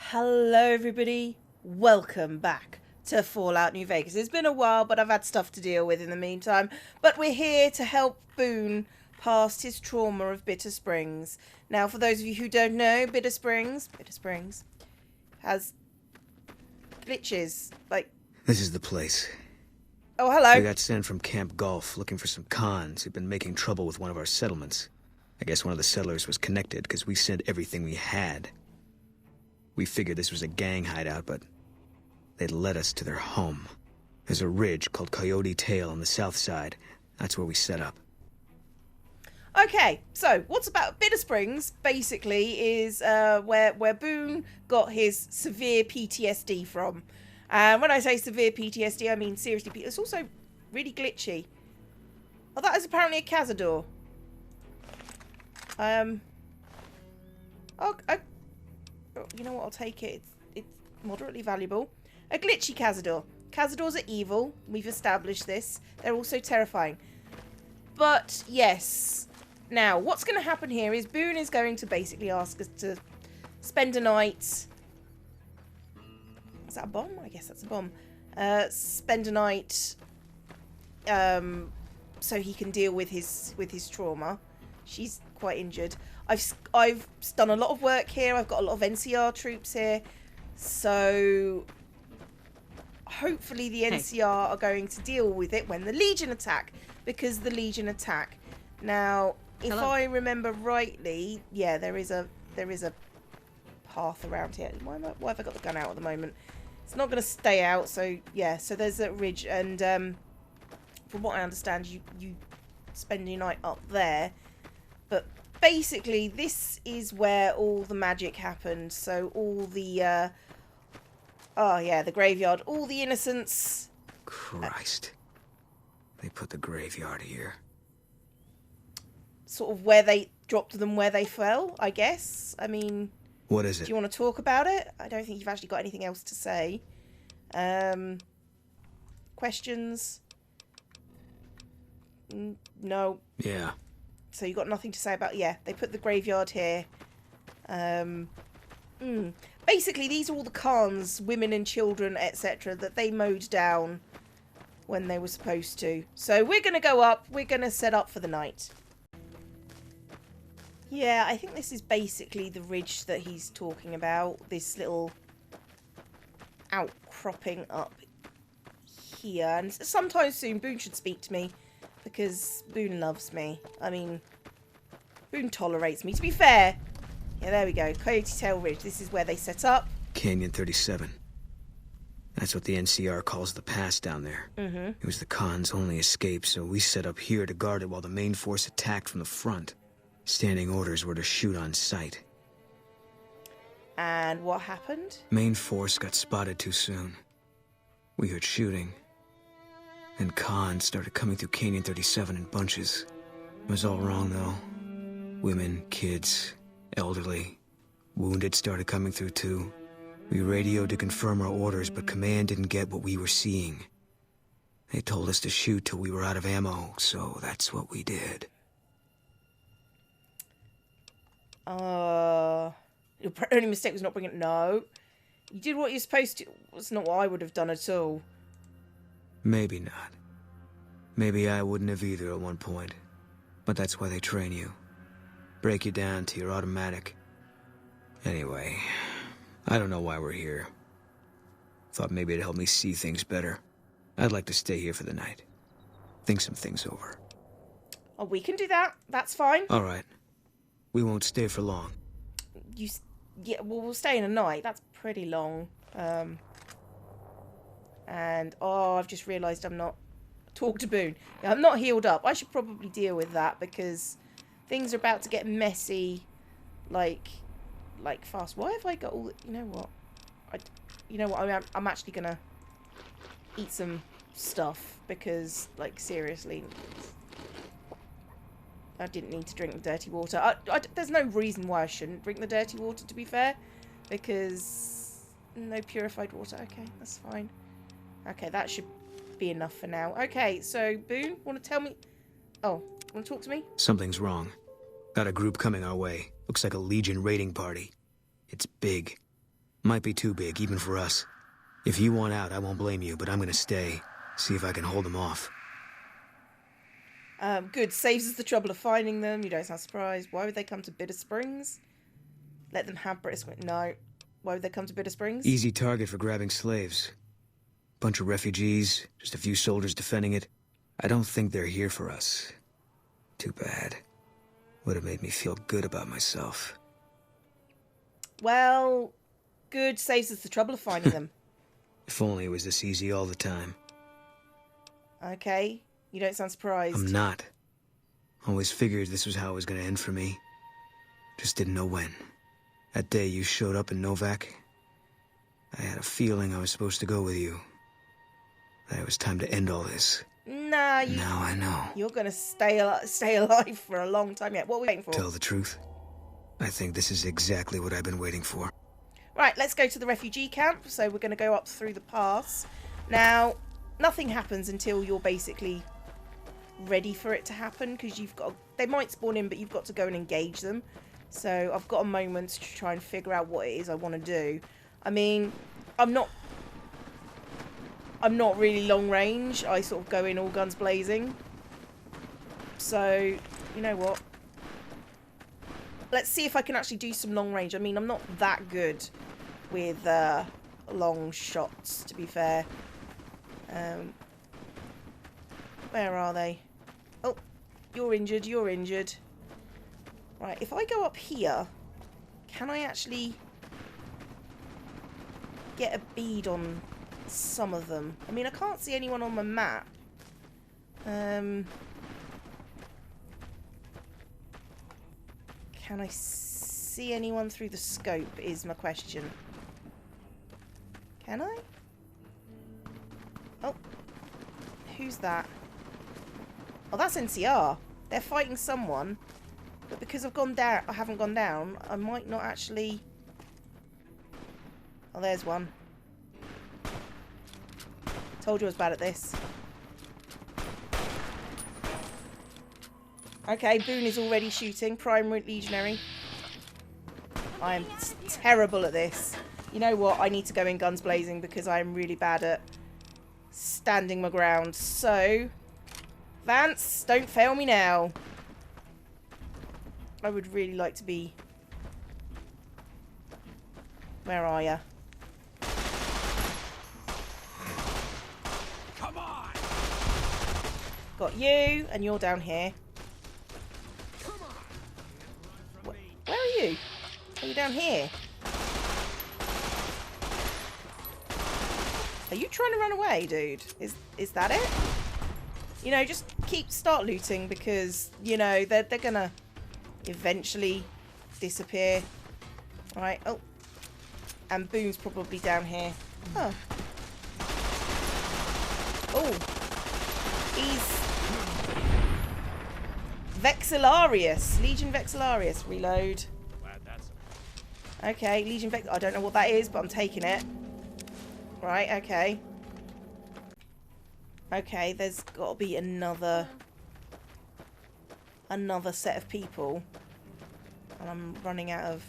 Hello everybody, welcome back to Fallout New Vegas. It's been a while, but I've had stuff to deal with in the meantime. But we're here to help Boone past his trauma of Bitter Springs. Now, for those of you who don't know, Bitter Springs has glitches. This is the place. Oh, hello. We got sent from Camp Golf looking for some cons who'd been making trouble with one of our settlements. I guess one of the settlers was connected because we sent everything we had. We figured this was a gang hideout, but they'd led us to their home. There's a ridge called Coyote Tail on the south side. That's where we set up. Okay, so what's about Bitter Springs basically is where Boone got his severe PTSD from. And when I say severe PTSD, I mean seriously. It's also really glitchy. Oh, that is apparently a Cazador. You know what? I'll take it. It's moderately valuable. A glitchy Cazador. Cazadors are evil. We've established this. They're also terrifying. But yes. Now, what's going to happen here is Boone is going to basically ask us to spend a night. Is that a bomb? I guess that's a bomb. Spend a night so he can deal with his trauma. She's quite injured. I've done a lot of work here. I've got a lot of NCR troops here. So hopefully the NCR are going to deal with it when the Legion attack. Because the Legion attack. Now, if I remember rightly, yeah, there is a path around here. Why have I got the gun out at the moment? It's not going to stay out, so yeah. So there's a ridge, and from what I understand, you spend your night up there. But basically, this is where all the magic happened. So all the the graveyard, all the innocents. Christ. They put the graveyard here. Sort of where they dropped them, where they fell, I guess. I mean, what is it? Do you want to talk about it? I don't think you've actually got anything else to say. Questions? No. Yeah. So you got nothing to say about... Yeah, they put the graveyard here. Basically, these are all the Khans, women and children, etc., that they mowed down when they were supposed to. So we're going to go up. We're going to set up for the night. Yeah, I think this is basically the ridge that he's talking about. This little outcropping up here. And sometime soon, Boone should speak to me. Because Boone loves me. I mean, Boone tolerates me. To be fair. Yeah, there we go. Coyote Tail Ridge. This is where they set up. Canyon 37. That's what the NCR calls the pass down there. It was the Khan's only escape, so we set up here to guard it while the main force attacked from the front. Standing orders were to shoot on sight. And what happened? Main force got spotted too soon. We heard shooting. And Khan started coming through Canyon 37 in bunches. It was all wrong, though. Women, kids, elderly. Wounded started coming through, too. We radioed to confirm our orders, but command didn't get what we were seeing. They told us to shoot till we were out of ammo, so that's what we did. Your only mistake was not bringing it. No. You did what you're supposed to. It's not what I would have done at all. Maybe not. Maybe I wouldn't have either at one point. But that's why they train you. Break you down to your automatic. Anyway, I don't know why we're here. Thought maybe it'd help me see things better. I'd like to stay here for the night. Think some things over. Oh, we can do that. That's fine. All right. We won't stay for long. Yeah, well, we'll stay in a night. That's pretty long. And, I've just realised I'm not... Talk to Boone. Yeah, I'm not healed up. I should probably deal with that because things are about to get messy, like fast. Why have I got all... You know what? I'm actually going to eat some stuff because, seriously... I didn't need to drink the dirty water. There's no reason why I shouldn't drink the dirty water, to be fair. Because... No purified water. Okay, that's fine. Okay, that should be enough for now. Okay, so, Boone, want to tell me... Oh, want to talk to me? Something's wrong. Got a group coming our way. Looks like a Legion raiding party. It's big. Might be too big, even for us. If you want out, I won't blame you, but I'm gonna stay. See if I can hold them off. Good. Saves us the trouble of finding them. You don't sound surprised. Why would they come to Bitter Springs? Let them have Bitter Springs. No. Why would they come to Bitter Springs? Easy target for grabbing slaves. Bunch of refugees, just a few soldiers defending it. I don't think they're here for us. Too bad. Would have made me feel good about myself. Well, good. Saves us the trouble of finding them. If only it was this easy all the time. Okay. You don't sound surprised. I'm not. Always figured this was how it was gonna end for me. Just didn't know when. That day you showed up in Novak, I had a feeling I was supposed to go with you. That it was time to end all this. Nah, Now I know. You're gonna stay alive for a long time yet. What are we waiting for? Tell the truth, I think this is exactly what I've been waiting for. Right, let's go to the refugee camp. So we're going to go up through the pass. Now, nothing happens until you're basically ready for it to happen, because you've got... They might spawn in, but you've got to go and engage them. So I've got a moment to try and figure out what it is I want to do. I mean, I'm not really long range. I sort of go in all guns blazing. So, you know what? Let's see if I can actually do some long range. I mean, I'm not that good with long shots, to be fair. Where are they? Oh, you're injured, you're injured. Right, if I go up here, can I actually get a bead on some of them? I mean, I can't see anyone on my map. Can I see anyone through the scope is my question. Can I? Oh. Who's that? Oh, that's NCR. They're fighting someone. But because I've gone down, I haven't gone down, I might not actually... Oh, there's one. Told you I was bad at this. Okay, Boone is already shooting. Primary Legionary. I am terrible at this. You know what? I need to go in guns blazing because I am really bad at standing my ground. So, Vance, don't fail me now. I would really like to be... Where are ya? Come on. Got you, and you're down here. Where are you? Are you down here? Are you trying to run away, dude? Is that it? You know, just start looting because, you know, they're gonna eventually disappear. Right, oh. And Boone's probably down here. Oh. Oh. He's... Vexillarius. Legion Vexillarius. Reload. Okay, Legion Vex... I don't know what that is, but I'm taking it. Right, okay. Okay, there's got to be another set of people. And I'm running out of...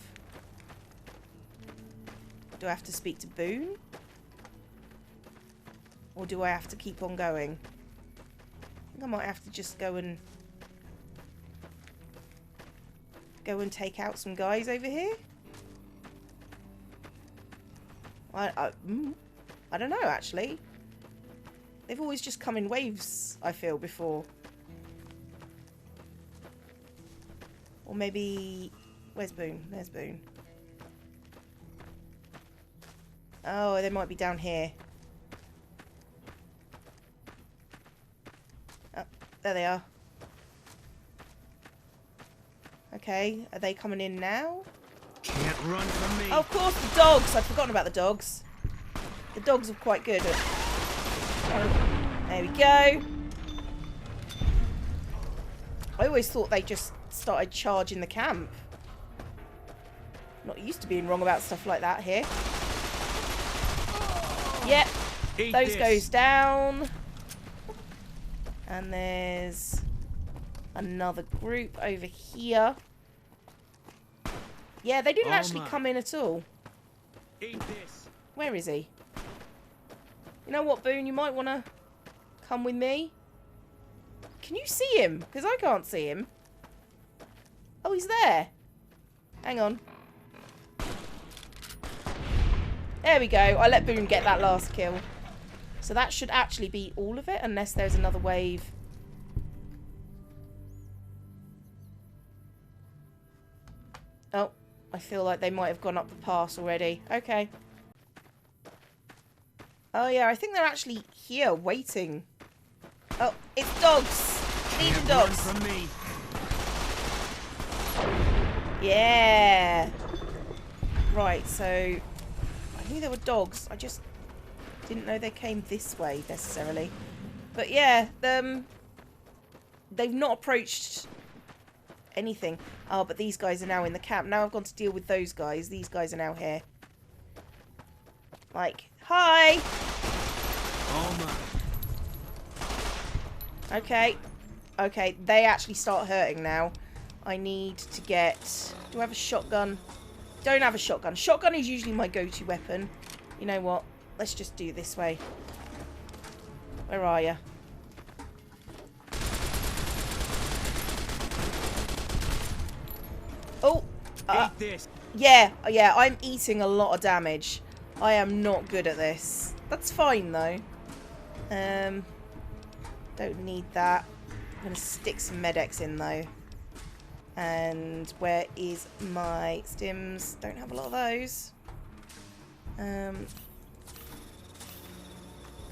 Do I have to speak to Boone? Or do I have to keep on going? I think I might have to just go and take out some guys over here. I don't know, actually. They've always just come in waves, I feel, before. Or maybe... Where's Boone? There's Boone. Oh, they might be down here. Oh, there they are. Okay, are they coming in now? Can't run from me. Oh, of course, the dogs. I'd forgotten about the dogs. The dogs are quite good at... There we go. I always thought they just started charging the camp. Not used to being wrong about stuff like that here. Yep. Those goes down. And there's another group over here. Yeah, they didn't actually come in at all. Eat this. Where is he? You know what, Boone? You might want to come with me. Can you see him? Because I can't see him. Oh, he's there. Hang on. There we go. I let Boone get that last kill. So that should actually be all of it, unless there's another wave. Oh, I feel like they might have gone up the pass already. Okay. Oh yeah, I think they're actually here waiting. Oh, it's dogs. Legion dogs. Run from me. Yeah. Right, so I knew there were dogs. I just didn't know they came this way necessarily. But yeah, they've not approached anything. Oh, but these guys are now in the camp. Now I've gone to deal with those guys. These guys are now here. Like, hi. Oh my. Okay. Okay, they actually start hurting now. I need to get... Do I have a shotgun? Don't have a shotgun. Shotgun is usually my go-to weapon. You know what? Let's just do it this way. Where are you? Oh! Eat this. Yeah, I'm eating a lot of damage. I am not good at this. That's fine, though. Don't need that. I'm going to stick some Med-X in, though. And where is my stims? Don't have a lot of those.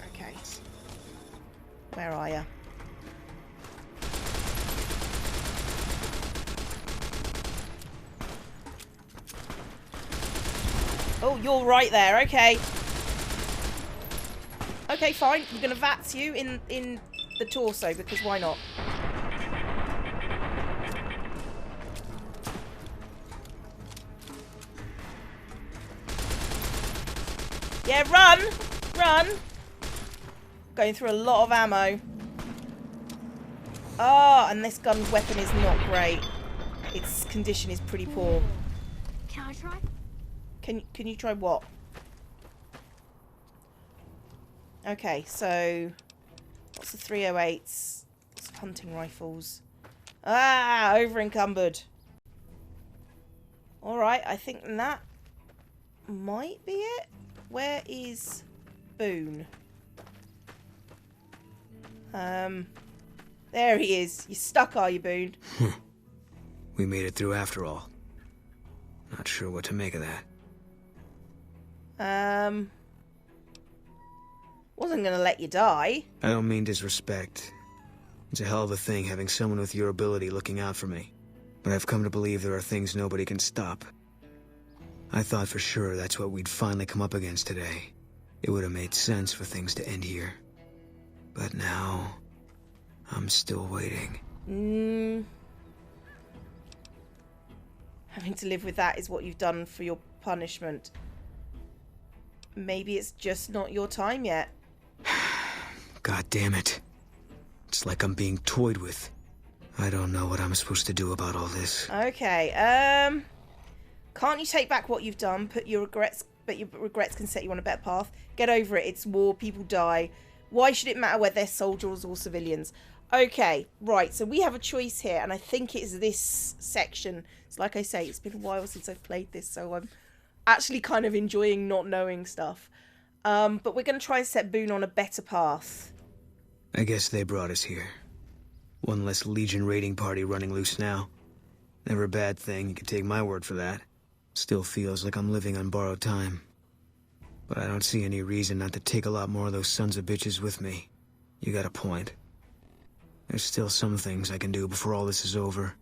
Okay. Where are you? Oh, you're right there. Okay. Okay, fine. I'm going to VATS you in the torso, because why not? Yeah, run! Run! Going through a lot of ammo. Ah, and this gun's weapon is not great. Its condition is pretty poor. Can I try? Can you try what? Okay, so what's the 308s? What's hunting rifles? Ah, over encumbered. Alright, I think that might be it. Where is Boone? There he is. You stuck, are you, Boone? We made it through after all. Not sure what to make of that. Wasn't gonna let you die. I don't mean disrespect. It's a hell of a thing having someone with your ability looking out for me. But I've come to believe there are things nobody can stop. I thought for sure that's what we'd finally come up against today. It would have made sense for things to end here. But now, I'm still waiting. Having to live with that is what you've done for your punishment. Maybe it's just not your time yet. God damn it. It's like I'm being toyed with. I don't know what I'm supposed to do about all this. Okay, can't you take back what you've done? But your regrets can set you on a better path. Get over it. It's war. People die. Why should it matter whether they're soldiers or civilians? Okay, right. So we have a choice here, and I think it's this section. So like I say, it's been a while since I've played this, so I'm actually kind of enjoying not knowing stuff. But we're going to try and set Boone on a better path. I guess they brought us here. One less Legion raiding party running loose now. Never a bad thing, you can take my word for that. Still feels like I'm living on borrowed time. But I don't see any reason not to take a lot more of those sons of bitches with me. You got a point. There's still some things I can do before all this is over.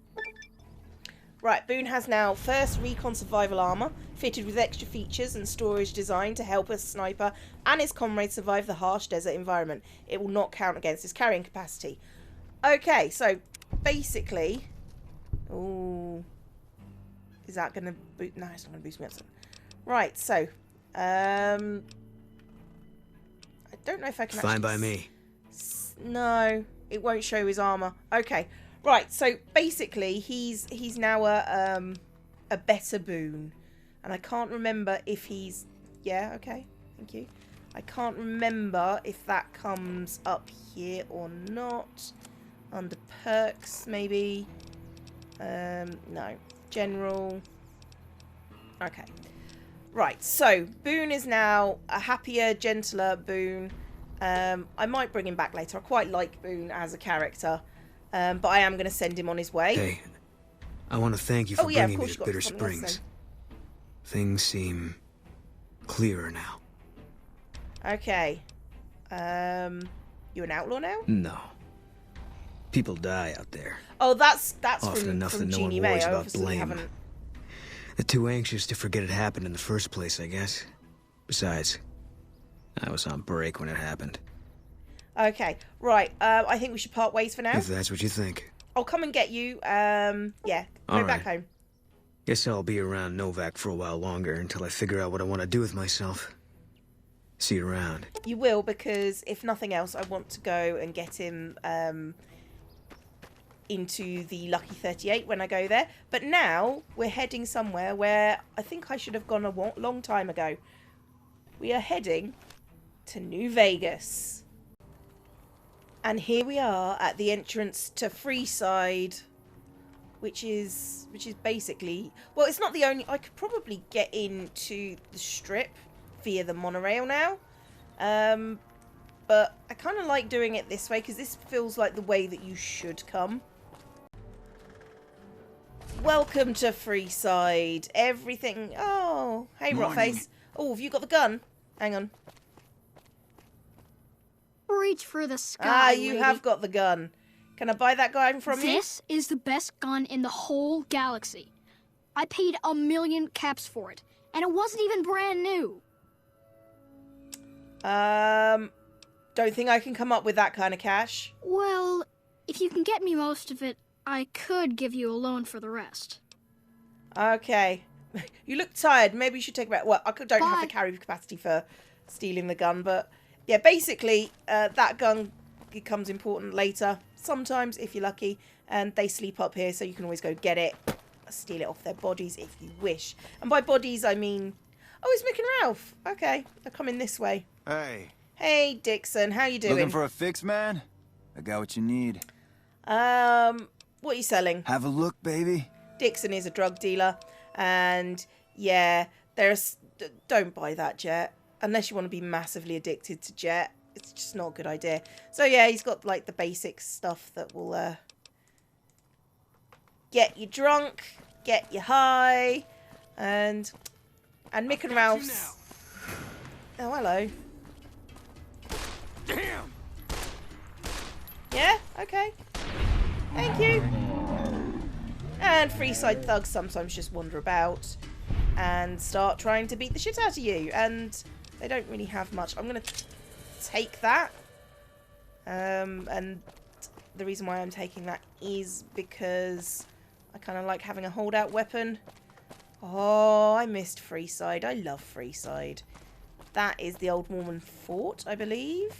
Right, Boone has now first recon survival armor, fitted with extra features and storage designed to help a sniper and his comrades survive the harsh desert environment. It will not count against his carrying capacity. Okay, so basically... Ooh... Is that going to boost... No, it's not going to boost me up. Right, so... I don't know if I can Fine by me. No, it won't show his armor. Okay, right, so basically he's now a better Boone. And I can't remember if he's... Yeah, okay. Thank you. I can't remember if that comes up here or not. Under perks, maybe. No. General. Okay. Right, so Boone is now a happier, gentler Boone. I might bring him back later. I quite like Boone as a character. But I am going to send him on his way. Hey, I want to thank you for bringing me to Bitter Springs. Things seem clearer now. Okay. You an outlaw now? No. People die out there. Oh, that's Often enough from that no Jeannie one May. worries I about obviously blame. haven't... They're too anxious to forget it happened in the first place, I guess. Besides, I was on break when it happened. Okay, right. I think we should part ways for now. If that's what you think. I'll come and get you. Yeah, go back home. Guess I'll be around Novak for a while longer until I figure out what I want to do with myself. See you around. You will, because if nothing else, I want to go and get him into the Lucky 38 when I go there. But now we're heading somewhere where I think I should have gone a long time ago. We are heading to New Vegas. And here we are at the entrance to Freeside, which is basically... Well, it's not the only... I could probably get into the Strip via the monorail now. But I kind of like doing it this way because this feels like the way that you should come. Welcome to Freeside. Everything... Oh, hey, Rotface. Oh, have you got the gun? Hang on. Reach for the sky, Ah, you lady. have got the gun. Can I buy that gun from you? This is the best gun in the whole galaxy. I paid 1 million caps for it, and it wasn't even brand new. Don't think I can come up with that kind of cash. Well, if you can get me most of it, I could give you a loan for the rest. Okay. You look tired. Maybe you should take a break. Well, I don't have the Bye. carry capacity for stealing the gun, but yeah, basically, that gun becomes important later. Sometimes, if you're lucky, and they sleep up here, so you can always go get it, steal it off their bodies if you wish. And by bodies, I mean... Oh, it's Mick and Ralph. Okay, they're coming this way. Hey. Hey, Dixon, how you doing? Looking for a fix, man? I got what you need. What are you selling? Have a look, baby. Dixon is a drug dealer, and yeah, don't buy that, Jet, unless you want to be massively addicted to Jet. It's just not a good idea. So yeah, he's got like the basic stuff that will get you drunk, get you high, and Mick and Ralph's. Oh, hello. Damn. Yeah, okay. Thank you. And Freeside thugs sometimes just wander about and start trying to beat the shit out of you. And they don't really have much. I'm going to take that. And the reason why I'm taking that is because I kind of like having a holdout weapon. Oh, I missed Freeside. I love Freeside. That is the old Mormon fort, I believe.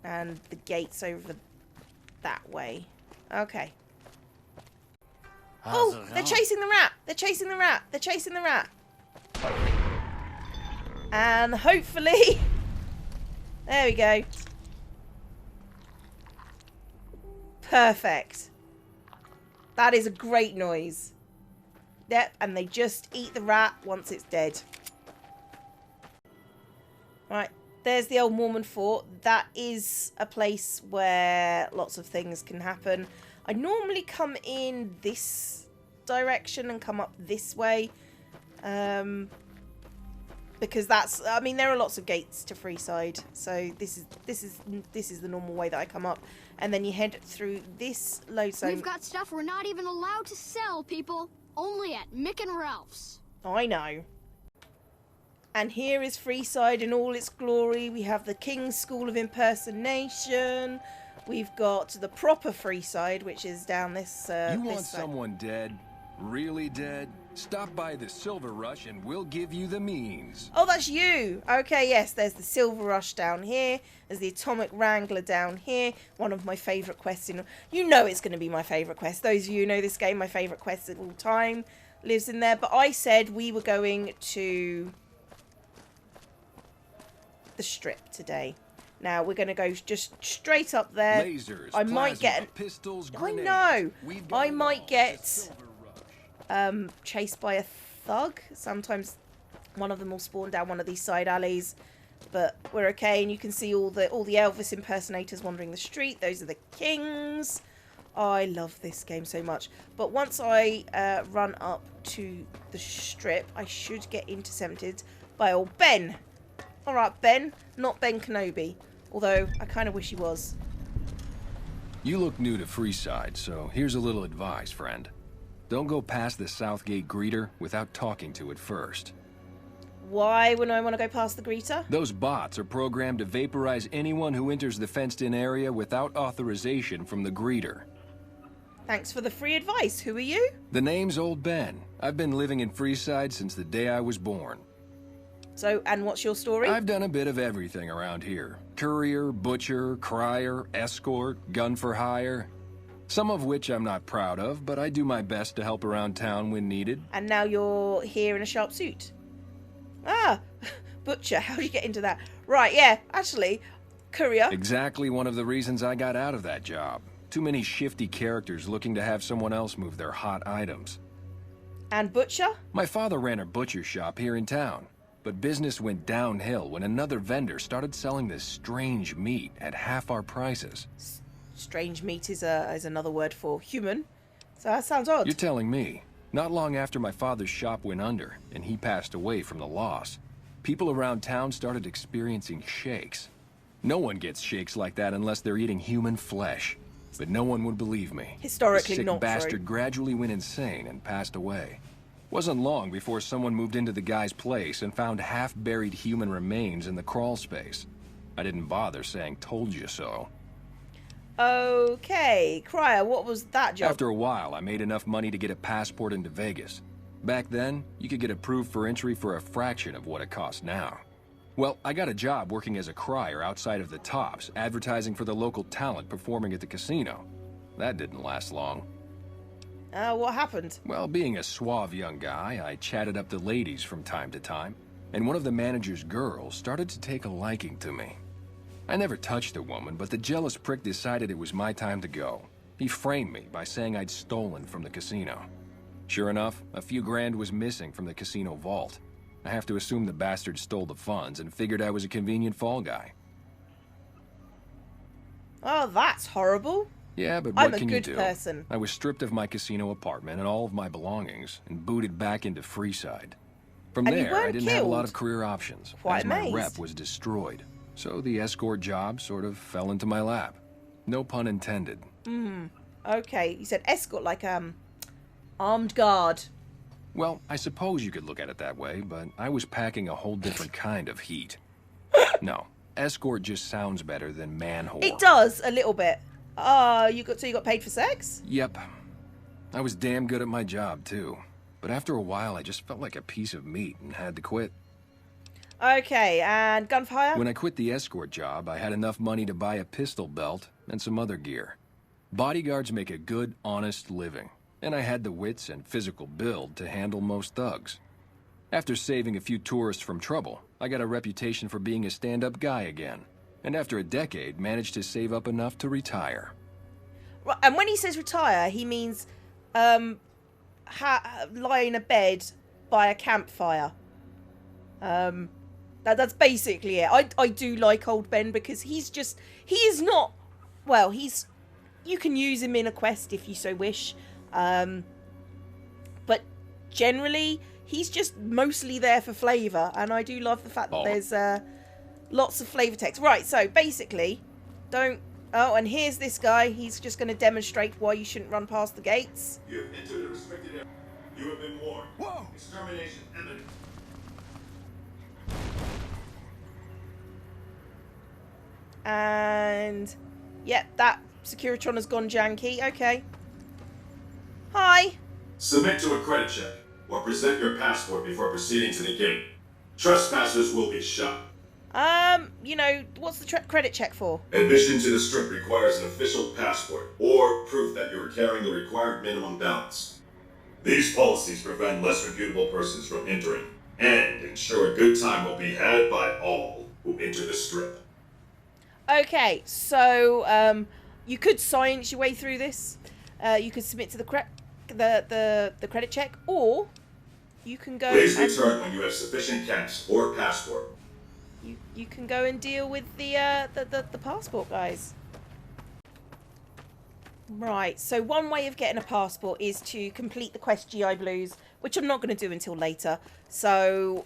And the gate's over that way. Okay. Oh, they're chasing the rat. They're chasing the rat. They're chasing the rat. And hopefully... There we go. Perfect. That is a great noise. Yep, and they just eat the rat once it's dead. Right, there's the old Mormon fort. That is a place where lots of things can happen. I normally come in this direction and come up this way. Because that's, I mean, there are lots of gates to Freeside. So this is the normal way that I come up. And then you head through this load zone. We've got stuff we're not even allowed to sell, people. Only at Mick and Ralph's. I know. And here is Freeside in all its glory. We have the King's School of Impersonation. We've got the proper Freeside, which is down this You want this side. someone dead? Really dead? Stop by the Silver Rush and we'll give you the means. Oh, that's you. Okay, yes, there's the Silver Rush down here. There's the Atomic Wrangler down here. One of my favourite quests. You know it's going to be my favourite quest. Those of you who know this game, my favourite quest of all time. lives in there. But I said we were going to the Strip today. Now we're going to go just straight up there. Lasers, I might plasma, get pistols, I grenades. know. We've got I it might all. get The Silver Rush. chased by a thug. Sometimes one of them will spawn down one of these side alleys, but we're okay. And you can see all the Elvis impersonators wandering the street. Those are the kings. I love this game so much. But once I run up to the Strip, I should get intercepted by old Ben. All right, Ben, not Ben Kenobi, although I kind of wish he was. You look new to Freeside, so here's a little advice, friend. Don't go past the Southgate greeter without talking to it first. Why wouldn't I want to go past the greeter? Those bots are programmed to vaporize anyone who enters the fenced-in area without authorization from the greeter. Thanks for the free advice. Who are you? The name's Old Ben. I've been living in Freeside since the day I was born. So, and what's your story? I've done a bit of everything around here. Courier, butcher, crier, escort, gun for hire. Some of which I'm not proud of, but I do my best to help around town when needed. And now you're here in a sharp suit. Ah, butcher. How did you get into that? Right, yeah, actually, courier. Exactly one of the reasons I got out of that job. Too many shifty characters looking to have someone else move their hot items. And butcher? My father ran a butcher shop here in town, but business went downhill when another vendor started selling this strange meat at half our prices. Strange meat is another word for human. So that sounds odd. You're telling me. Not long after my father's shop went under, and he passed away from the loss, people around town started experiencing shakes. No one gets shakes like that unless they're eating human flesh. But no one would believe me. Historically the sick not bastard true. gradually went insane and passed away. Wasn't long before someone moved into the guy's place and found half-buried human remains in the crawl space. I didn't bother saying "told you so." Okay, crier, what was that job? After a while, I made enough money to get a passport into Vegas. Back then, you could get approved for entry for a fraction of what it costs now. Well, I got a job working as a crier outside of the Tops, advertising for the local talent performing at the casino. That didn't last long. What happened? Well, being a suave young guy, I chatted up the ladies from time to time, and one of the manager's girls started to take a liking to me. I never touched a woman, but the jealous prick decided it was my time to go. He framed me by saying I'd stolen from the casino. Sure enough, a few grand was missing from the casino vault. I have to assume the bastard stole the funds and figured I was a convenient fall guy. Oh, that's horrible. Yeah, but I'm what a can you good do? person. I was stripped of my casino apartment and all of my belongings and booted back into Freeside. From And you there, I weren't didn't have a lot killed? of career options, Quite as my amazed. rep was destroyed. So the escort job sort of fell into my lap. No pun intended. Okay, you said escort like armed guard. Well, I suppose you could look at it that way, but I was packing a whole different kind of heat. No, escort just sounds better than man whore. It does a little bit. You got paid for sex? Yep. I was damn good at my job, too. But after a while, I just felt like a piece of meat and had to quit. Okay, and gun for hire? When I quit the escort job, I had enough money to buy a pistol belt and some other gear. Bodyguards make a good, honest living, and I had the wits and physical build to handle most thugs. After saving a few tourists from trouble, I got a reputation for being a stand-up guy again, and after a decade, managed to save up enough to retire. Right, and when he says retire, he means lie in a bed by a campfire. That's basically it. I do like old Ben because he is not, well, you can use him in a quest if you so wish. But generally, he's just mostly there for flavour, and I do love the fact that there's lots of flavour text. Right, so basically, oh, and here's this guy. He's just going to demonstrate why you shouldn't run past the gates. You have entered a restricted area. You have been warned. Whoa! Extermination imminent. And, yep, that Securitron has gone janky. Okay. Hi. Submit to a credit check or present your passport before proceeding to the gate. Trespassers will be shot. What's the credit check for? Admission to the strip requires an official passport or proof that you are carrying the required minimum balance. These policies prevent less reputable persons from entering, and ensure a good time will be had by all who enter the strip. Okay, so you could science your way through this. You could submit to the credit check, or you can go. Please return when you have sufficient cash or passport. You can go and deal with the passport guys. Right, so one way of getting a passport is to complete the quest GI Blues, which I'm not going to do until later. So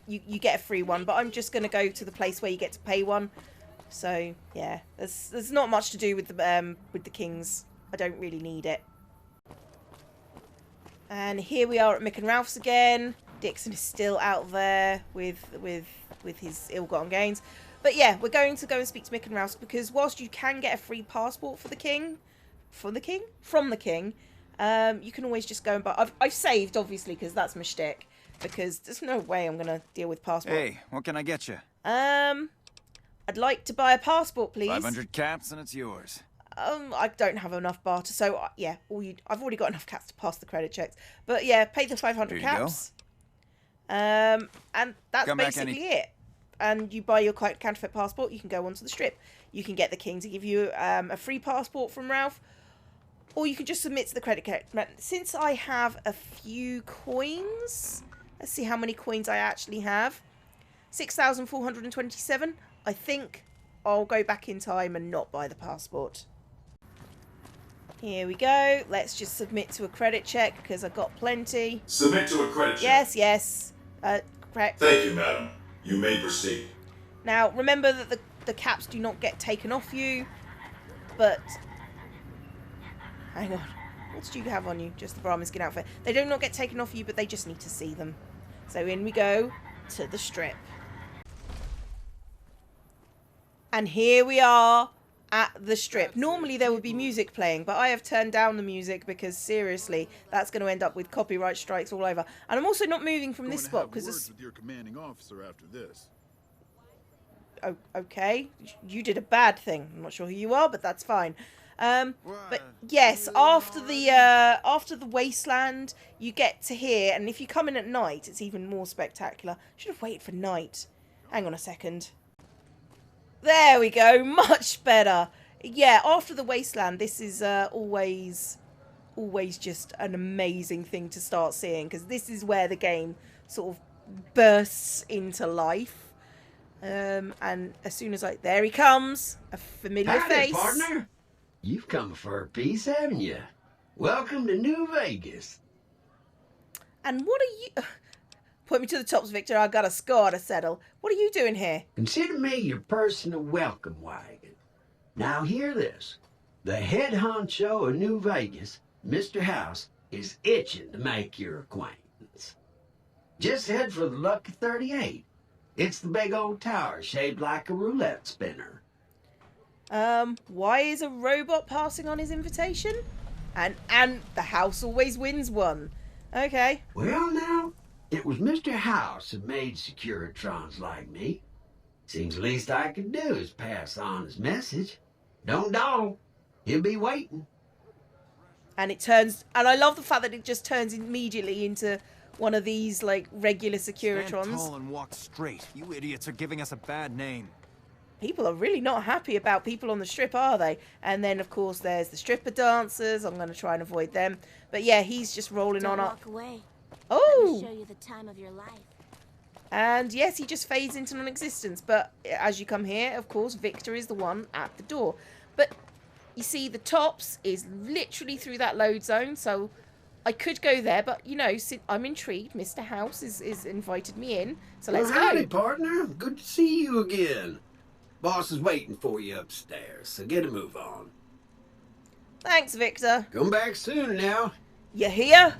you get a free one, but I'm just going to go to the place where you get to pay one. So yeah, there's not much to do with the Kings. I don't really need it. And here we are at Mick and Ralph's again. Dixon is still out there with his ill-gotten gains. But yeah, we're going to go and speak to Mick and Ralph's because whilst you can get a free passport from the king, you can always just go and buy. I've saved obviously because that's my shtick. Because there's no way I'm gonna deal with passport. Hey, what can I get you? I'd like to buy a passport, please. 500 caps and it's yours. I don't have enough barter, so yeah, I've already got enough caps to pass the credit checks. But yeah, pay the 500 caps. And that's basically it. And you buy your counterfeit passport, you can go onto the strip. You can get the king to give you a free passport from Ralph, or you can just submit to the credit card. Since I have a few coins, let's see how many coins I actually have. 6,427. I think I'll go back in time and not buy the passport. Here we go. Let's just submit to a credit check because I've got plenty. Submit to a credit check. Yes. Correct. Thank you, madam. You may proceed. Now, remember that the caps do not get taken off you, but... Hang on. What do you have on you? Just the Brahmin skin outfit. They do not get taken off you, but they just need to see them. So in we go to the strip. And here we are at the strip. Normally there would be music playing, but I have turned down the music because seriously, that's going to end up with copyright strikes all over. And I'm also not moving from this spot because with your commanding officer after this. Oh, okay, you did a bad thing. I'm not sure who you are, but that's fine. But yes, after the wasteland, you get to here, and if you come in at night, it's even more spectacular. Should have waited for night. Hang on a second. There we go, much better. Yeah, after the wasteland, this is always just an amazing thing to start seeing, because this is where the game sort of bursts into life. And as soon as there he comes, a familiar Howdy, face. Partner. You've come for a piece, haven't you? Welcome to New Vegas. And what are you... Point me to the tops, Victor. I've got a score to settle. What are you doing here? Consider me your personal welcome wagon. Now hear this. The head honcho of New Vegas, Mr. House, is itching to make your acquaintance. Just head for the Lucky 38. It's the big old tower shaped like a roulette spinner. Why is a robot passing on his invitation? And the house always wins one. Okay. Well, now, it was Mr. House who made Securitrons like me. Seems the least I could do is pass on his message. Don't dawdle. He'll be waiting. And and I love the fact that it just turns immediately into one of these, like, regular Securitrons. Stand tall and walk straight. You idiots are giving us a bad name. People are really not happy about people on the strip, are they? And then, of course, there's the stripper dancers. I'm going to try and avoid them. But yeah, he's just rolling on up. Walk away. Oh! Let me show you the time of your life. And yes, he just fades into non-existence. But as you come here, of course, Victor is the one at the door. But you see, the tops is literally through that load zone. So I could go there. But, you know, I'm intrigued. Mr. House is invited me in. So let's Well, howdy, go. partner. Good to see you again. Boss is waiting for you upstairs, so get a move on. Thanks, Victor. Come back soon now. You here?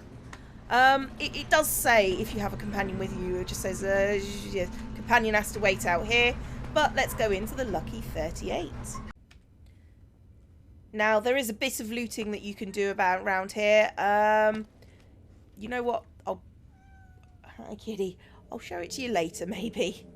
It does say if you have a companion with you, it just says your companion has to wait out here. But let's go into the Lucky 38. Now, there is a bit of looting that you can do around here. You know what? Hi, kitty. I'll show it to you later, maybe.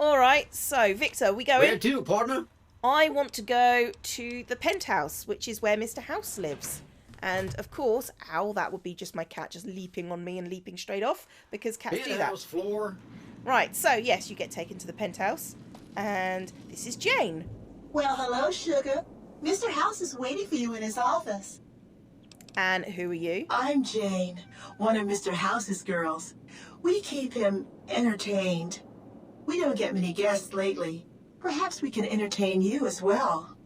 Alright, so, Victor, we go in. Where to, partner? I want to go to the penthouse, which is where Mr. House lives. And of course, ow, that would be just my cat just leaping on me and leaping straight off, because cats do that. Penthouse floor. Right, so yes, you get taken to the penthouse. And this is Jane. Well, hello, Sugar. Mr. House is waiting for you in his office. And who are you? I'm Jane, one of Mr. House's girls. We keep him entertained. We don't get many guests lately. Perhaps we can entertain you as well.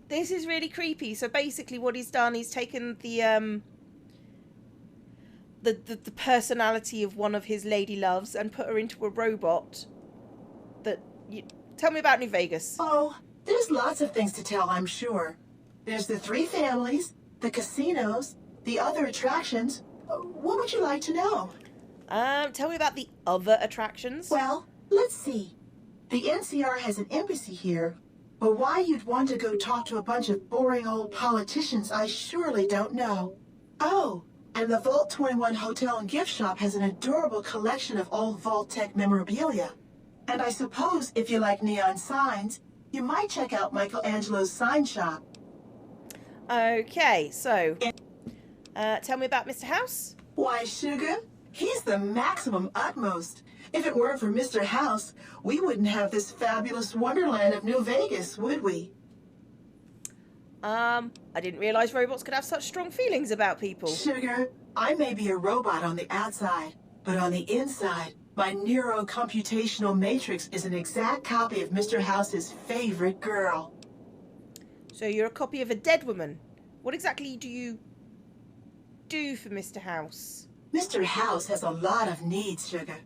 This is really creepy. So basically what he's done, he's taken the personality of one of his lady loves and put her into a robot. Tell me about New Vegas. Oh, there's lots of things to tell, I'm sure. There's the 3 families, the casinos, the other attractions. What would you like to know? Tell me about the other attractions. Well, let's see. The NCR has an embassy here, but why you'd want to go talk to a bunch of boring old politicians, I surely don't know. Oh, and the Vault 21 Hotel and Gift Shop has an adorable collection of old Vault-Tec memorabilia. And I suppose if you like neon signs, you might check out Michelangelo's sign shop. Okay, so tell me about Mr. House. Why, Sugar, he's the maximum utmost. If it weren't for Mr. House, we wouldn't have this fabulous wonderland of New Vegas, would we? I didn't realize robots could have such strong feelings about people. Sugar, I may be a robot on the outside, but on the inside, my neurocomputational matrix is an exact copy of Mr. House's favorite girl. So you're a copy of a dead woman. What exactly do you do for Mr. House? Mr. House has a lot of needs, Sugar.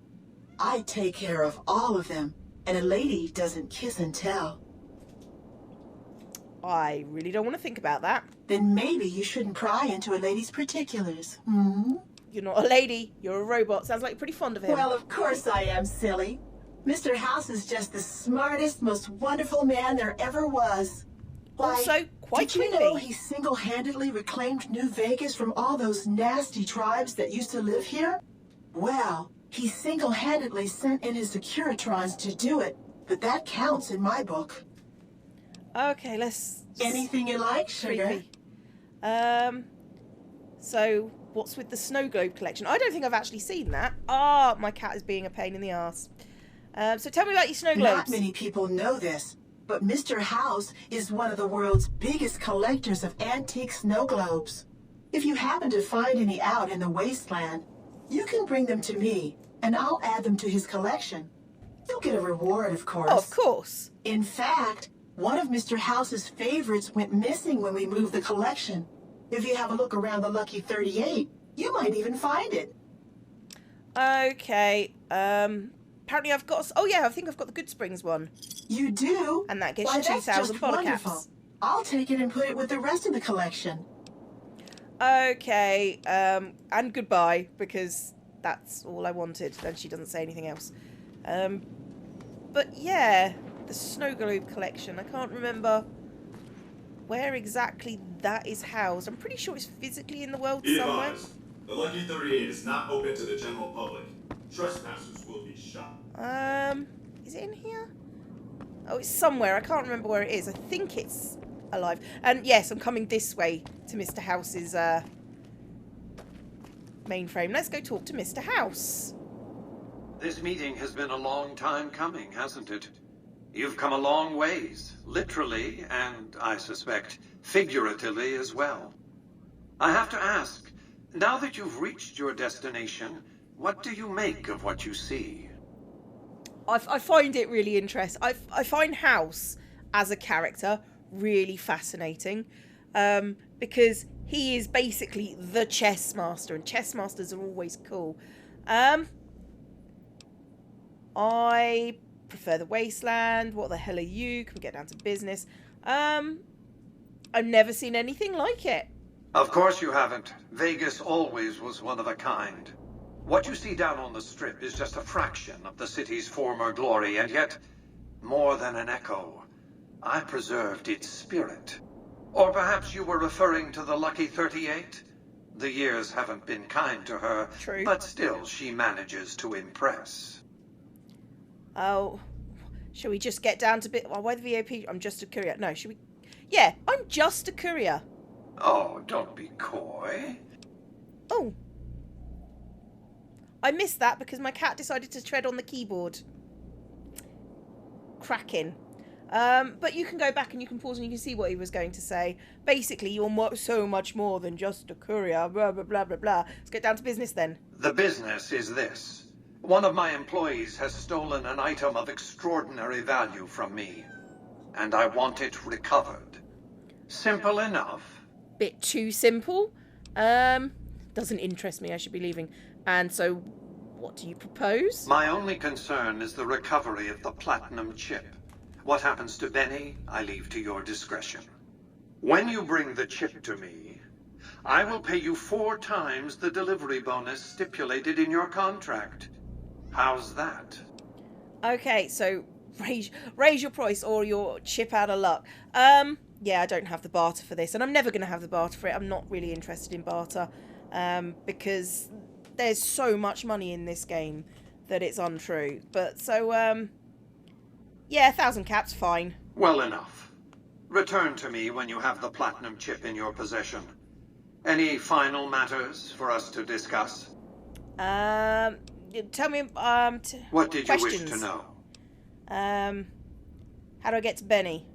I take care of all of them, and a lady doesn't kiss and tell. I really don't want to think about that. Then maybe you shouldn't pry into a lady's particulars, hmm? You're not a lady, you're a robot. Sounds like you're pretty fond of him. Well, of course I am, silly. Mr. House is just the smartest, most wonderful man there ever was. Why, also, quite did you creepy. know he single-handedly reclaimed New Vegas from all those nasty tribes that used to live here? Well, he single-handedly sent in his Securitrons to do it, but that counts in my book. Okay, let's... Anything you like, Sugar? Creepy. So, what's with the snow globe collection? I don't think I've actually seen that. Ah, my cat is being a pain in the ass. So tell me about your snow globes. Not many people know this, but Mr. House is one of the world's biggest collectors of antique snow globes. If you happen to find any out in the wasteland, you can bring them to me, and I'll add them to his collection. You'll get a reward, of course. Oh, of course. In fact, one of Mr. House's favorites went missing when we moved the collection. If you have a look around the Lucky 38, you might even find it. Okay, apparently I've got... Oh, yeah, I think I've got the Good Springs one. You do? And that gets Why, you that's 2,000 just bottle wonderful. caps. I'll take it and put it with the rest of the collection. Okay, and goodbye, because that's all I wanted, and she doesn't say anything else. But yeah, the snow globe collection, I can't remember where exactly that is housed. I'm pretty sure it's physically in the world Be somewhere. advised, the Lucky 38 is not open to the general public. Trespassers will be shot. Is it in here? Oh, it's somewhere. I can't remember where it is. I think it's alive. And yes, I'm coming this way to Mr. House's mainframe. Let's go talk to Mr. House. This meeting has been a long time coming, hasn't it? You've come a long ways, literally, and I suspect figuratively as well. I have to ask, now that you've reached your destination, what do you make of what you see? I find it really interesting. I find House as a character really fascinating, because he is basically the chess master, and chess masters are always cool. I prefer the wasteland. What the hell are you? Can we get down to business? I've never seen anything like it. Of course you haven't. Vegas always was one of a kind. What you see down on the Strip is just a fraction of the city's former glory, and yet, more than an echo, I preserved its spirit. Or perhaps you were referring to the Lucky 38? The years haven't been kind to her, True. But still she manages to impress. Oh, shall we just get down to bit? Why the VOP? I'm just a courier. No, should we? Yeah, I'm just a courier. Oh, don't be coy. Oh. I missed that because my cat decided to tread on the keyboard. Cracking. But you can go back and you can pause and you can see what he was going to say. Basically, you're so much more than just a courier, blah, blah, blah, blah, blah. Let's get down to business then. The business is this. One of my employees has stolen an item of extraordinary value from me, and I want it recovered. Simple enough. Bit too simple. Doesn't interest me, I should be leaving. And so, what do you propose? My only concern is the recovery of the platinum chip. What happens to Benny, I leave to your discretion. When you bring the chip to me, I will pay you 4 times the delivery bonus stipulated in your contract. How's that? Okay, so raise your price or your chip out of luck. Yeah, I don't have the barter for this, and I'm never going to have the barter for it. I'm not really interested in barter, because there's so much money in this game that it's untrue. But so, yeah, 1,000 caps, fine. Well enough. Return to me when you have the platinum chip in your possession. Any final matters for us to discuss? Tell me, what did questions. You wish to know? How do I get to Benny?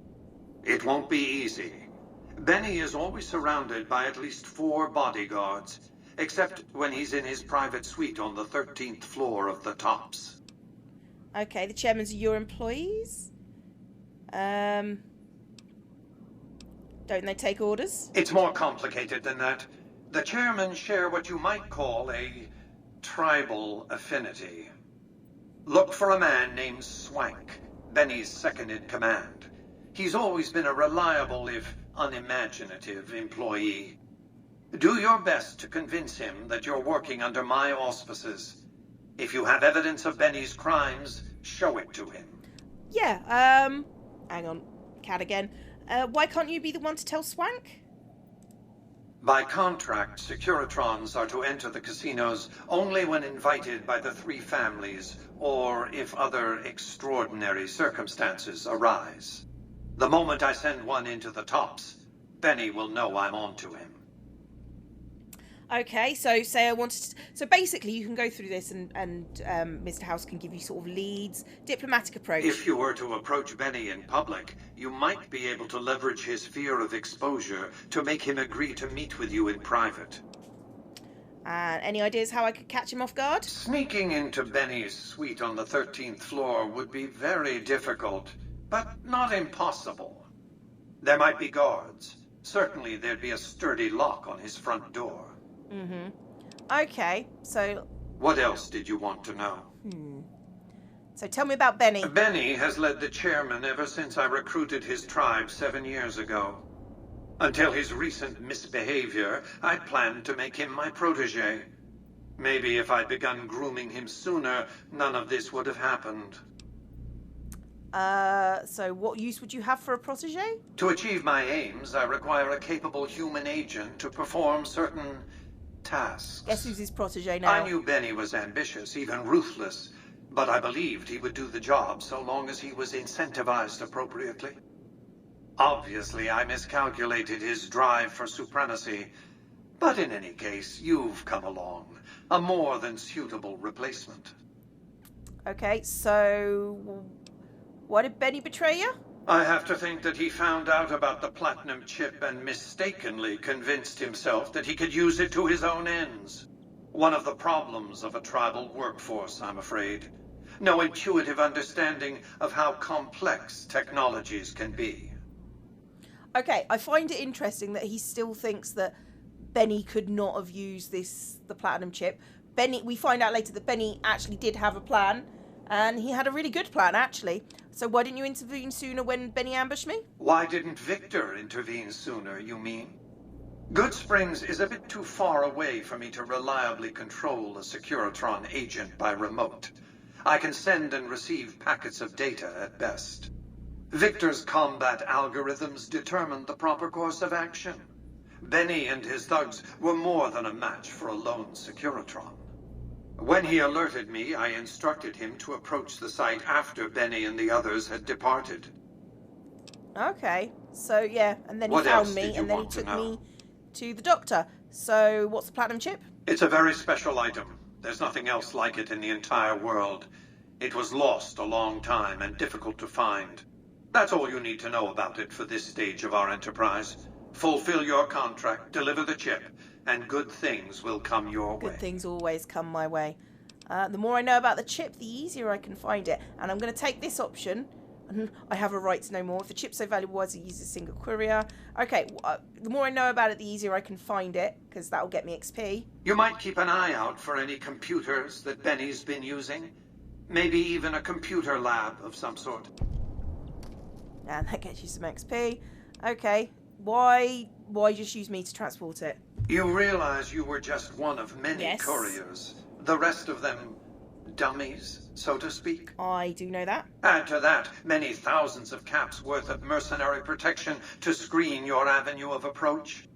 It won't be easy. Benny is always surrounded by at least 4 bodyguards, except when he's in his private suite on the 13th floor of the Tops. Okay, the chairman's your employees? Don't they take orders? It's more complicated than that. The chairmen share what you might call a tribal affinity. Look for a man named Swank, Benny's second-in-command. He's always been a reliable, if unimaginative, employee. Do your best to convince him that you're working under my auspices. If you have evidence of Benny's crimes, show it to him. Yeah, hang on, cat again. Why can't you be the one to tell Swank? By contract, Securitrons are to enter the casinos only when invited by the 3 families, or if other extraordinary circumstances arise. The moment I send one into the Tops, Benny will know I'm on to him. Okay, so say I wanted to... So basically you can go through this and Mr. House can give you sort of leads, diplomatic approach. If you were to approach Benny in public, you might be able to leverage his fear of exposure to make him agree to meet with you in private. Any ideas how I could catch him off guard? Sneaking into Benny's suite on the 13th floor would be very difficult, but not impossible. There might be guards. Certainly there'd be a sturdy lock on his front door. Mm-hmm. Okay, so... What else did you want to know? So tell me about Benny. Benny has led the chairman ever since I recruited his tribe 7 years ago. Until his recent misbehavior, I'd planned to make him my protege. Maybe if I'd begun grooming him sooner, none of this would have happened. So what use would you have for a protege? To achieve my aims, I require a capable human agent to perform certain tasks. Guess who's his protege now? I knew Benny was ambitious, even ruthless, but I believed he would do the job so long as he was incentivized appropriately. Obviously, I miscalculated his drive for supremacy, but in any case, you've come along, a more than suitable replacement. Okay, so why did Benny betray you? I have to think that he found out about the platinum chip and mistakenly convinced himself that he could use it to his own ends. One of the problems of a tribal workforce, I'm afraid. No intuitive understanding of how complex technologies can be. Okay, I find it interesting that he still thinks that Benny could not have used the platinum chip. We find out later that Benny actually did have a plan, and he had a really good plan, actually. So why didn't you intervene sooner when Benny ambushed me? Why didn't Victor intervene sooner, you mean? Good Springs is a bit too far away for me to reliably control a Securitron agent by remote. I can send and receive packets of data at best. Victor's combat algorithms determined the proper course of action. Benny and his thugs were more than a match for a lone Securitron. When he alerted me, I instructed him to approach the site after Benny and the others had departed. Okay, so yeah, and then he found me, and then he took me to the doctor. So, what's the platinum chip? It's a very special item. There's nothing else like it in the entire world. It was lost a long time and difficult to find. That's all you need to know about it for this stage of our enterprise. Fulfill your contract, deliver the chip, and good things will come your way. Good things always come my way. The more I know about the chip, the easier I can find it. And I'm going to take this option. I have a right to know more. If the chip's so valuable as to use a single courier. Okay, the more I know about it, the easier I can find it, because that'll get me XP. You might keep an eye out for any computers that Benny's been using. Maybe even a computer lab of some sort. And that gets you some XP. Okay, why just use me to transport it? You realize you were just one of many couriers. The rest of them, dummies, so to speak. I do know that. Add to that many thousands of caps worth of mercenary protection to screen your avenue of approach.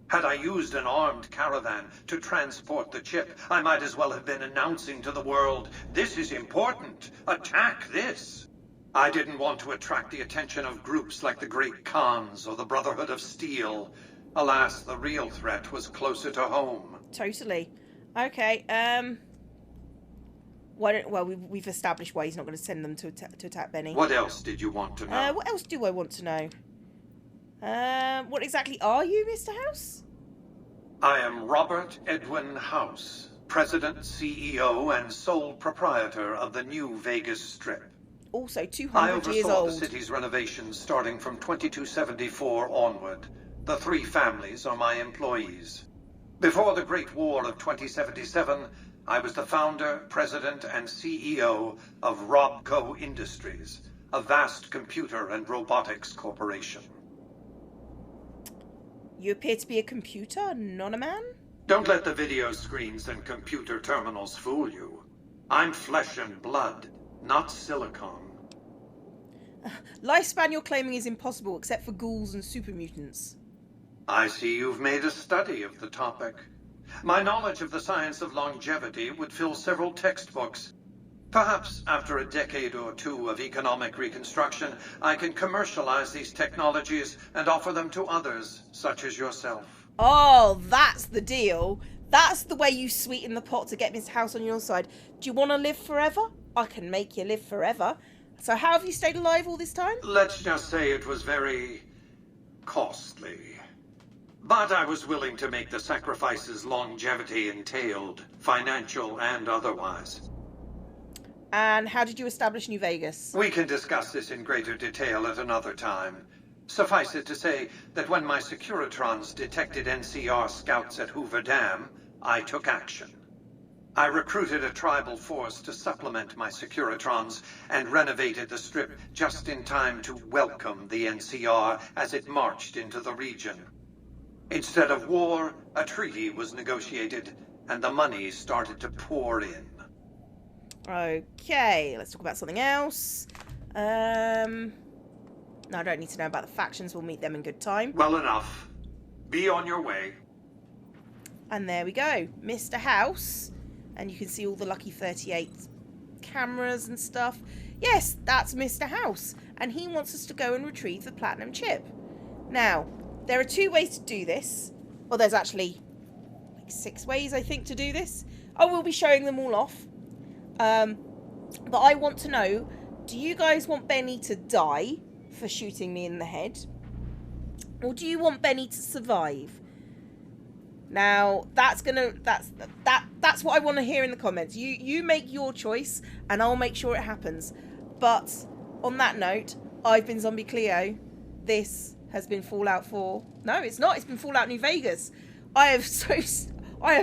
Had I used an armed caravan to transport the chip, I might as well have been announcing to the world, "This is important. Attack this." I didn't want to attract the attention of groups like the Great Khans or the Brotherhood of Steel. Alas, the real threat was closer to home. Totally. Okay, we've established why he's not going to send them to attack Benny. What else did you want to know? What else do I want to know? What exactly are you, Mr. House? I am Robert Edwin House, President, CEO, and sole proprietor of the New Vegas Strip. Also 200 years I old. oversaw the city's renovations starting from 2274 onward. The three families are my employees. Before the Great War of 2077, I was the founder, president, and CEO of Robco Industries, a vast computer and robotics corporation. You appear to be a computer, not a man? Don't let the video screens and computer terminals fool you. I'm flesh and blood, not silicone. Lifespan you're claiming is impossible, except for ghouls and super mutants. I see you've made a study of the topic. My knowledge of the science of longevity would fill several textbooks. Perhaps after a decade or two of economic reconstruction, I can commercialize these technologies and offer them to others, such as yourself. Oh, that's the deal. That's the way you sweeten the pot to get Mr. House on your side. Do you want to live forever? I can make you live forever. So how have you stayed alive all this time? Let's just say it was very costly. But I was willing to make the sacrifices longevity entailed, financial and otherwise. And how did you establish New Vegas? We can discuss this in greater detail at another time. Suffice it to say that when my Securitrons detected NCR scouts at Hoover Dam, I took action. I recruited a tribal force to supplement my Securitrons and renovated the Strip just in time to welcome the NCR as it marched into the region. Instead of war, a treaty was negotiated, and the money started to pour in. Okay, let's talk about something else. No, I don't need to know about the factions. We'll meet them in good time. Well enough. Be on your way. And there we go. Mr. House. And you can see all the Lucky 38 cameras and stuff. Yes, that's Mr. House. And he wants us to go and retrieve the platinum chip. Now, there are 2 ways to do this. Well, there's actually like 6 ways, I think, to do this. I will be showing them all off. But I want to know, do you guys want Benny to die for shooting me in the head? Or do you want Benny to survive? Now, that's what I want to hear in the comments. You make your choice, and I'll make sure it happens. But on that note, I've been Zombie Cleo. This has been Fallout 4. No, it's not. It's been Fallout New Vegas. I am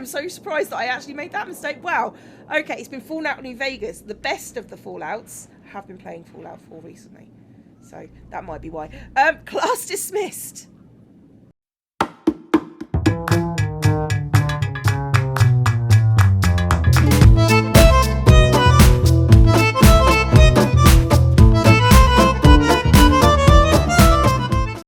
so surprised that I actually made that mistake. Wow. Okay, it's been Fallout New Vegas. The best of the Fallouts. I have been playing Fallout 4 recently. So that might be why. Class dismissed.